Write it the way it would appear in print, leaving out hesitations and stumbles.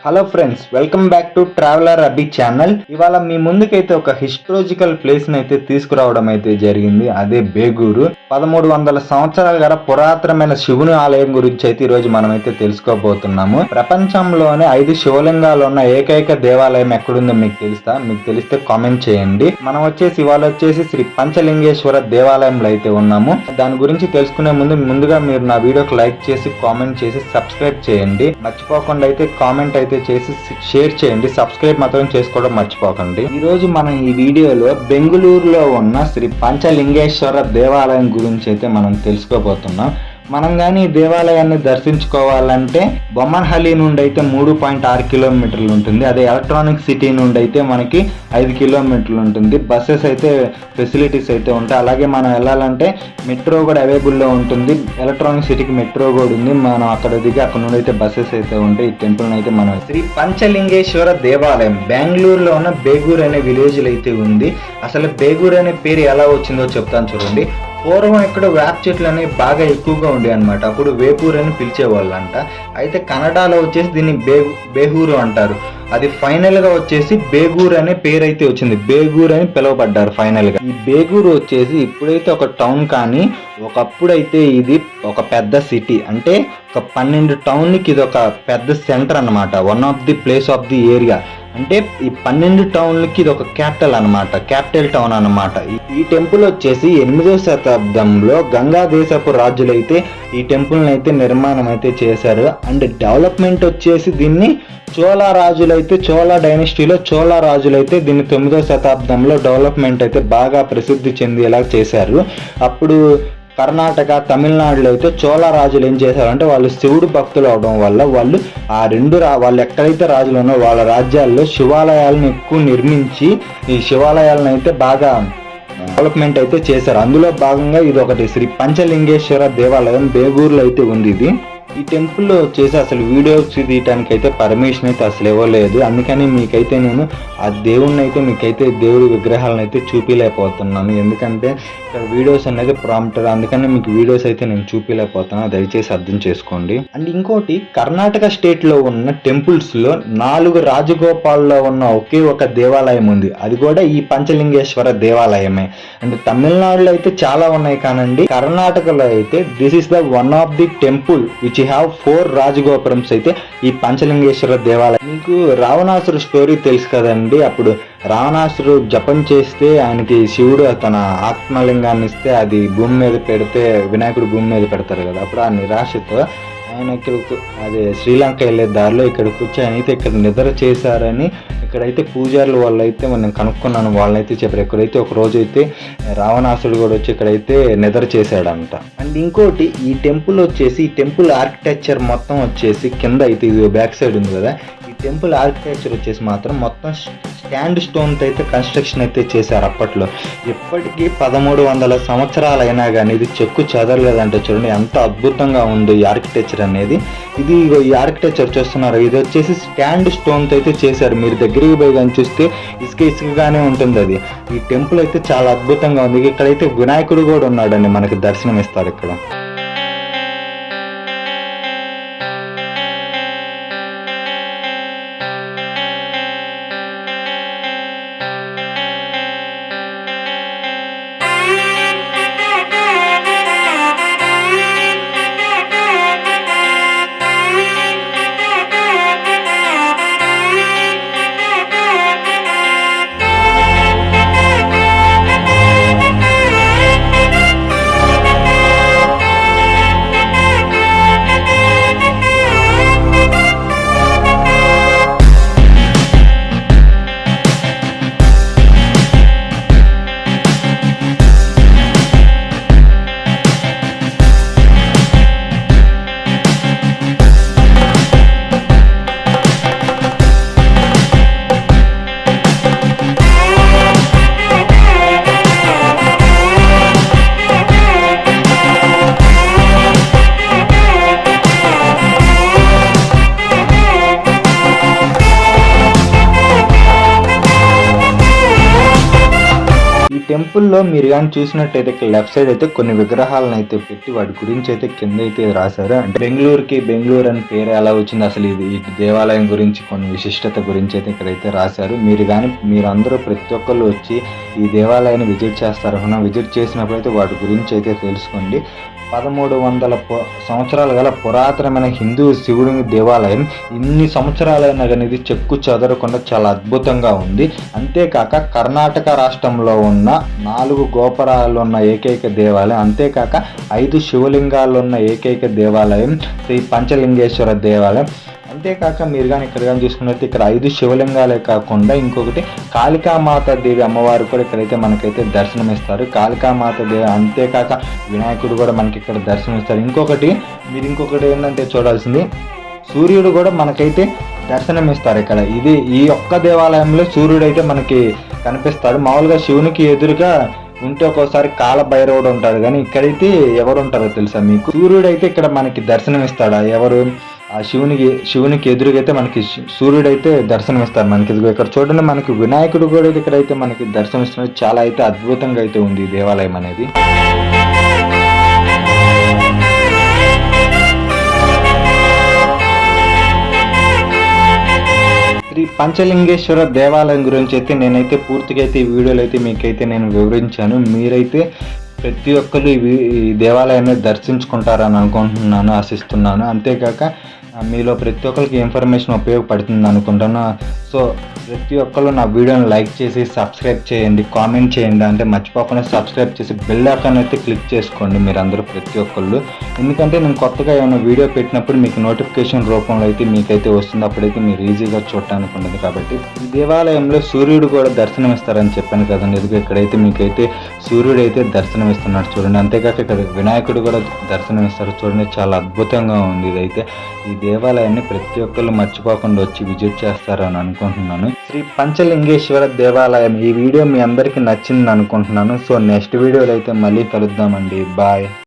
Hello friends, welcome back to traveller అబ్బి channel. ఇవాళ మీ ముందుకైతే ఒక హిస్టారికల్ ప్లేస్ అయితే తీసుకురావడం అయితే జరిగింది. అదే బేగూరు. 1300 సంవత్సరాల గల పురాతనమైన శివుని ఆలయం గురించి అయితే ఈ రోజు మనం అయితే తెలుసుకోబోతున్నాము. ప్రపంచంలోనే 5 శివలింగాలు ఉన్న ఏకైక దేవాలయం ఎక్కడుందో మీకు తెలుస్తా? మీకు తెలిస్తే కామెంట్ చేయండి. మనం ఇవాళ వచ్చేసి శ్రీ పంచలింగేశ్వర దేవాలయంలో అయితే ఉన్నాము. దాని గురించి తెలుసుకునే ముందుగా మీరు నా వీడియోకి లైక్ చేసి కామెంట్ చేసి సబ్స్క్రైబ్ చేయండి. మర్చిపోకుండా అయితే కామెంట్ అయితే చేసి షేర్ చేయండి. సబ్స్క్రైబ్ మాత్రం చేసుకోవడం మర్చిపోకండి. ఈ రోజు మనం ఈ వీడియోలో బెంగళూరులో ఉన్న శ్రీ పంచలింగేశ్వర దేవాలయం గురించి అయితే మనం తెలుసుకోబోతున్నాం. మనం కానీ ఈ దేవాలయాన్ని దర్శించుకోవాలంటే బొమ్మన్హల్లి నుండి అయితే 3.6 కిలోమీటర్లు ఉంటుంది. అదే ఎలక్ట్రానిక్ సిటీ నుండి అయితే మనకి 5 కిలోమీటర్లు ఉంటుంది. బస్సెస్ అయితే ఫెసిలిటీస్ అయితే ఉంటాయి. అలాగే మనం వెళ్ళాలంటే మెట్రో కూడా అవైలబుల్లో ఉంటుంది. ఎలక్ట్రానిక్ సిటీకి మెట్రో కూడా ఉంది. మనం అక్కడ దిగి అక్కడ నుండి అయితే బస్సెస్ అయితే ఉంటాయి. ఈ టెంపుల్ అయితే మనం శ్రీ పంచలింగేశ్వర దేవాలయం బెంగళూరులో ఉన్న బేగూర్ అనే విలేజ్ అయితే ఉంది. అసలు బేగూర్ అనే పేరు ఎలా వచ్చిందో చెప్తాను చూడండి. పూర్వం ఇక్కడ వేప చెట్లు అనేవి బాగా ఎక్కువగా ఉండే అనమాట. అప్పుడు వేపూర్ అని పిలిచేవాళ్ళు అంట. అయితే కన్నడలో వచ్చేసి దీన్ని బేహూరు అంటారు. అది ఫైనల్ గా వచ్చేసి బేగూర్ అనే పేరు అయితే వచ్చింది. బేగూర్ అని పిలువబడ్డారు ఫైనల్ గా. ఈ బేగూర్ వచ్చేసి ఇప్పుడైతే ఒక టౌన్, కానీ ఒకప్పుడైతే ఇది ఒక పెద్ద సిటీ. అంటే ఒక 12 టౌన్కి ఇది ఒక పెద్ద సెంటర్ అనమాట. One of the place of the area. అంటే ఈ 12 టౌన్లకి ఇది ఒక క్యాపిటల్ అనమాట. క్యాపిటల్ టౌన్ అనమాట. ఈ టెంపుల్ వచ్చేసి 8వ శతాబ్దంలో గంగా దేశపు రాజులైతే ఈ టెంపుల్ అయితే నిర్మాణం అయితే చేశారు. అండ్ డెవలప్మెంట్ వచ్చేసి దీన్ని చోళ డైనస్టీలో చోళ రాజులైతే దీన్ని 9వ శతాబ్దంలో డెవలప్మెంట్ అయితే బాగా ప్రసిద్ధి చెందేలా చేశారు. అప్పుడు కర్ణాటక, తమిళనాడులో అయితే చోళ రాజులు ఏం చేశారంటే వాళ్ళు శివుడు భక్తులు అవడం వల్ల వాళ్ళు ఎక్కడైతే రాజులు ఉన్నారో వాళ్ళ రాజ్యాల్లో శివాలయాలను ఎక్కువ నిర్మించి ఈ శివాలయాలను అయితే బాగా డెవలప్మెంట్ అయితే చేశారు. అందులో భాగంగా ఇది ఒకటి శ్రీ పంచలింగేశ్వర దేవాలయం బేగూరులో అయితే ఉంది. ఈ టెంపుల్లో వచ్చేసి అసలు వీడియోస్ తీయటానికి అయితే పర్మిషన్ అయితే అసలు ఇవ్వలేదు. అందుకని మీకైతే నేను ఆ దేవుణ్ణి అయితే మీకైతే దేవుడి విగ్రహాలను అయితే చూపించలేకపోతున్నాను. ఎందుకంటే ఇక్కడ వీడియోస్ అనేది ప్రాంప్టర్, అందుకని మీకు వీడియోస్ అయితే నేను చూపించలేకపోతున్నాను. దయచేసి అర్థం చేసుకోండి. అండ్ ఇంకోటి, కర్ణాటక స్టేట్లో ఉన్న టెంపుల్స్లో 4 రాజగోపాల్లో ఉన్న ఒకే ఒక దేవాలయం ఉంది. అది కూడా ఈ పంచలింగేశ్వర దేవాలయమే. అండ్ తమిళనాడులో అయితే చాలా ఉన్నాయి, కానండి కర్ణాటకలో అయితే this is the one of the temple which have 4 రాజగోపురమ్స్ అయితే ఈ పంచలింగేశ్వర దేవాలయం. మీకు రావణాసురు స్టోరీ తెలుసు కదండి. అప్పుడు రావణాసురు జపం చేస్తే ఆయనకి శివుడు తన ఆత్మలింగాన్ని ఇస్తే అది భూమి మీద పెడితే వినాయకుడు భూమి మీద పెడతారు కదా. అప్పుడు ఆ నిరాశతో ఆయన అదే శ్రీలంక వెళ్ళే దారిలో ఇక్కడికి వచ్చి ఆయన అయితే ఇక్కడ నిద్ర చేశారని ఇక్కడైతే పూజారులు వాళ్ళైతే మనం కనుక్కున్నాను. వాళ్ళైతే చెప్పారు ఇక్కడైతే ఒక రోజు అయితే రావణాసుడు కూడా వచ్చి ఇక్కడైతే నిద్ర చేశాడంట. అండ్ ఇంకోటి, ఈ టెంపుల్ వచ్చేసి ఈ టెంపుల్ ఆర్కిటెక్చర్ మొత్తం వచ్చేసి కింద అయితే ఇది బ్యాక్ సైడ్ ఉంది కదా, ఈ టెంపుల్ ఆర్కిటెక్చర్ వచ్చేసి మాత్రం మొత్తం స్టాండ్ స్టోన్తో అయితే కన్స్ట్రక్షన్ అయితే చేశారు అప్పట్లో. ఇప్పటికీ 1300 సంవత్సరాలు అయినా కానీ ఇది చెక్కు చెదరలేదంటే చూడండి ఎంత అద్భుతంగా ఉంది ఈ ఆర్కిటెక్చర్ అనేది. ఈ ఆర్కిటెక్చర్ చూస్తున్నారు, ఇది వచ్చేసి స్టాండ్ స్టోన్తో అయితే చేశారు. మీరు దగ్గరికి పోయి కానీ చూస్తే ఇసుకగానే ఉంటుంది అది. ఈ టెంపుల్ అయితే చాలా అద్భుతంగా ఉంది. ఇక్కడైతే వినాయకుడు కూడా ఉన్నాడండి, మనకి దర్శనం ఇస్తాడు ఇక్కడ. టెంపుల్లో మీరు కానీ చూసినట్టయితే ఇక్కడ లెఫ్ట్ సైడ్ అయితే కొన్ని విగ్రహాలను అయితే పెట్టి వాటి గురించి అయితే కింద అయితే రాశారు. అంటే బెంగళూరు అని పేరు ఎలా వచ్చింది, అసలు ఈ దేవాలయం గురించి కొన్ని విశిష్టత గురించి అయితే ఇక్కడైతే రాశారు. మీరందరూ ప్రతి ఒక్కళ్ళు వచ్చి ఈ దేవాలయాన్ని విజిట్ చేస్తారు. విజిట్ చేసినప్పుడు అయితే వాటి గురించి అయితే తెలుసుకోండి. 1300 సంవత్సరాలు గల పురాతనమైన హిందూ శివుడి దేవాలయం. ఇన్ని సంవత్సరాలైనా కానీ ఇది చెక్కు చెదరకుండా చాలా అద్భుతంగా ఉంది. అంతేకాక కర్ణాటక రాష్ట్రంలో ఉన్న 4 గోపురాలు ఉన్న ఏకైక దేవాలయం, అంతేకాక 5 శివలింగాలు ఉన్న ఏకైక దేవాలయం శ్రీ పంచలింగేశ్వర దేవాలయం. అంతేకాక మీరు కానీ ఇక్కడ కానీ చూసుకున్నట్టు ఇక్కడ 5 శివలింగాలే కాకుండా ఇంకొకటి కాళికామాత దేవి అమ్మవారు కూడా ఇక్కడైతే మనకైతే దర్శనమిస్తారు. కాళికామాత దేవి, అంతేకాక వినాయకుడు కూడా మనకి ఇక్కడ దర్శనమిస్తారు. ఇంకొకటి ఏంటంటే చూడాల్సింది, సూర్యుడు కూడా మనకైతే దర్శనమిస్తారు ఇక్కడ. ఈ ఒక్క దేవాలయంలో సూర్యుడు అయితే మనకి కనిపిస్తాడు. మామూలుగా శివునికి ఎదురుగా ఉంటే ఒక్కోసారి కాల భైరవుడు ఉంటాడు, కానీ ఇక్కడైతే ఎవరు ఉంటారో తెలుసా మీకు? సూర్యుడు అయితే ఇక్కడ మనకి దర్శనమిస్తాడా? ఎవరు? ఆ శివునికి ఎదురుగైతే మనకి సూర్యుడైతే దర్శనమిస్తారు. మనకి ఇక్కడ చూడండి, మనకి వినాయకుడు కూడా ఇక్కడైతే మనకి దర్శనమిస్తున్నారు. చాలా అయితే అద్భుతంగా అయితే ఉంది ఈ దేవాలయం అనేది. శ్రీ పంచలింగేశ్వర దేవాలయం గురించి అయితే నేనైతే పూర్తిగా అయితే ఈ వీడియోలో అయితే మీకైతే నేను వివరించాను. మీరైతే ప్రతి ఒక్కరు ఈ దేవాలయాన్ని దర్శించుకుంటారని అనుకుంటున్నాను, ఆశిస్తున్నాను. అంతేకాక మీలో ప్రతి ఒక్కరికి ఇన్ఫర్మేషన్ ఉపయోగపడుతుంది అనుకుంటాను. సో ప్రతి ఒక్కరు నా వీడియోని లైక్ చేసి సబ్స్క్రైబ్ చేయండి, కామెంట్ చేయండి. అంటే మర్చిపోకుండా సబ్స్క్రైబ్ చేసి బెల్ ఐకాన్ అయితే క్లిక్ చేసుకోండి మీరందరూ ప్రతి ఒక్కళ్ళు. ఎందుకంటే నేను కొత్తగా ఏమైనా వీడియో పెట్టినప్పుడు మీకు నోటిఫికేషన్ రూపంలో అయితే మీకైతే వస్తుంది. అప్పుడైతే మీరు ఈజీగా చూడటానికి ఉండదు. కాబట్టి ఈ దేవాలయంలో సూర్యుడు కూడా దర్శనం ఇస్తారని చెప్పాను కదండి. ఎందుకంటే ఇక్కడైతే మీకైతే సూర్యుడు అయితే దర్శనం ఇస్తున్నాడు చూడండి. అంతేకాక ఇక్కడ వినాయకుడు కూడా దర్శనం ఇస్తారు చూడండి. చాలా అద్భుతంగా ఉంది ఇదైతే. ఈ దేవాలయాన్ని ప్రతి ఒక్కళ్ళు మర్చిపోకుండా వచ్చి విజిట్ చేస్తారని అనుకుంటున్నాను. శ్రీ పంచలింగేశ్వర దేవాలయం ఈ వీడియో మీ అందరికీ నచ్చింది అనుకుంటున్నాను. సో నెక్స్ట్ వీడియోలో అయితే మళ్ళీ కలుద్దామండి. బాయ్.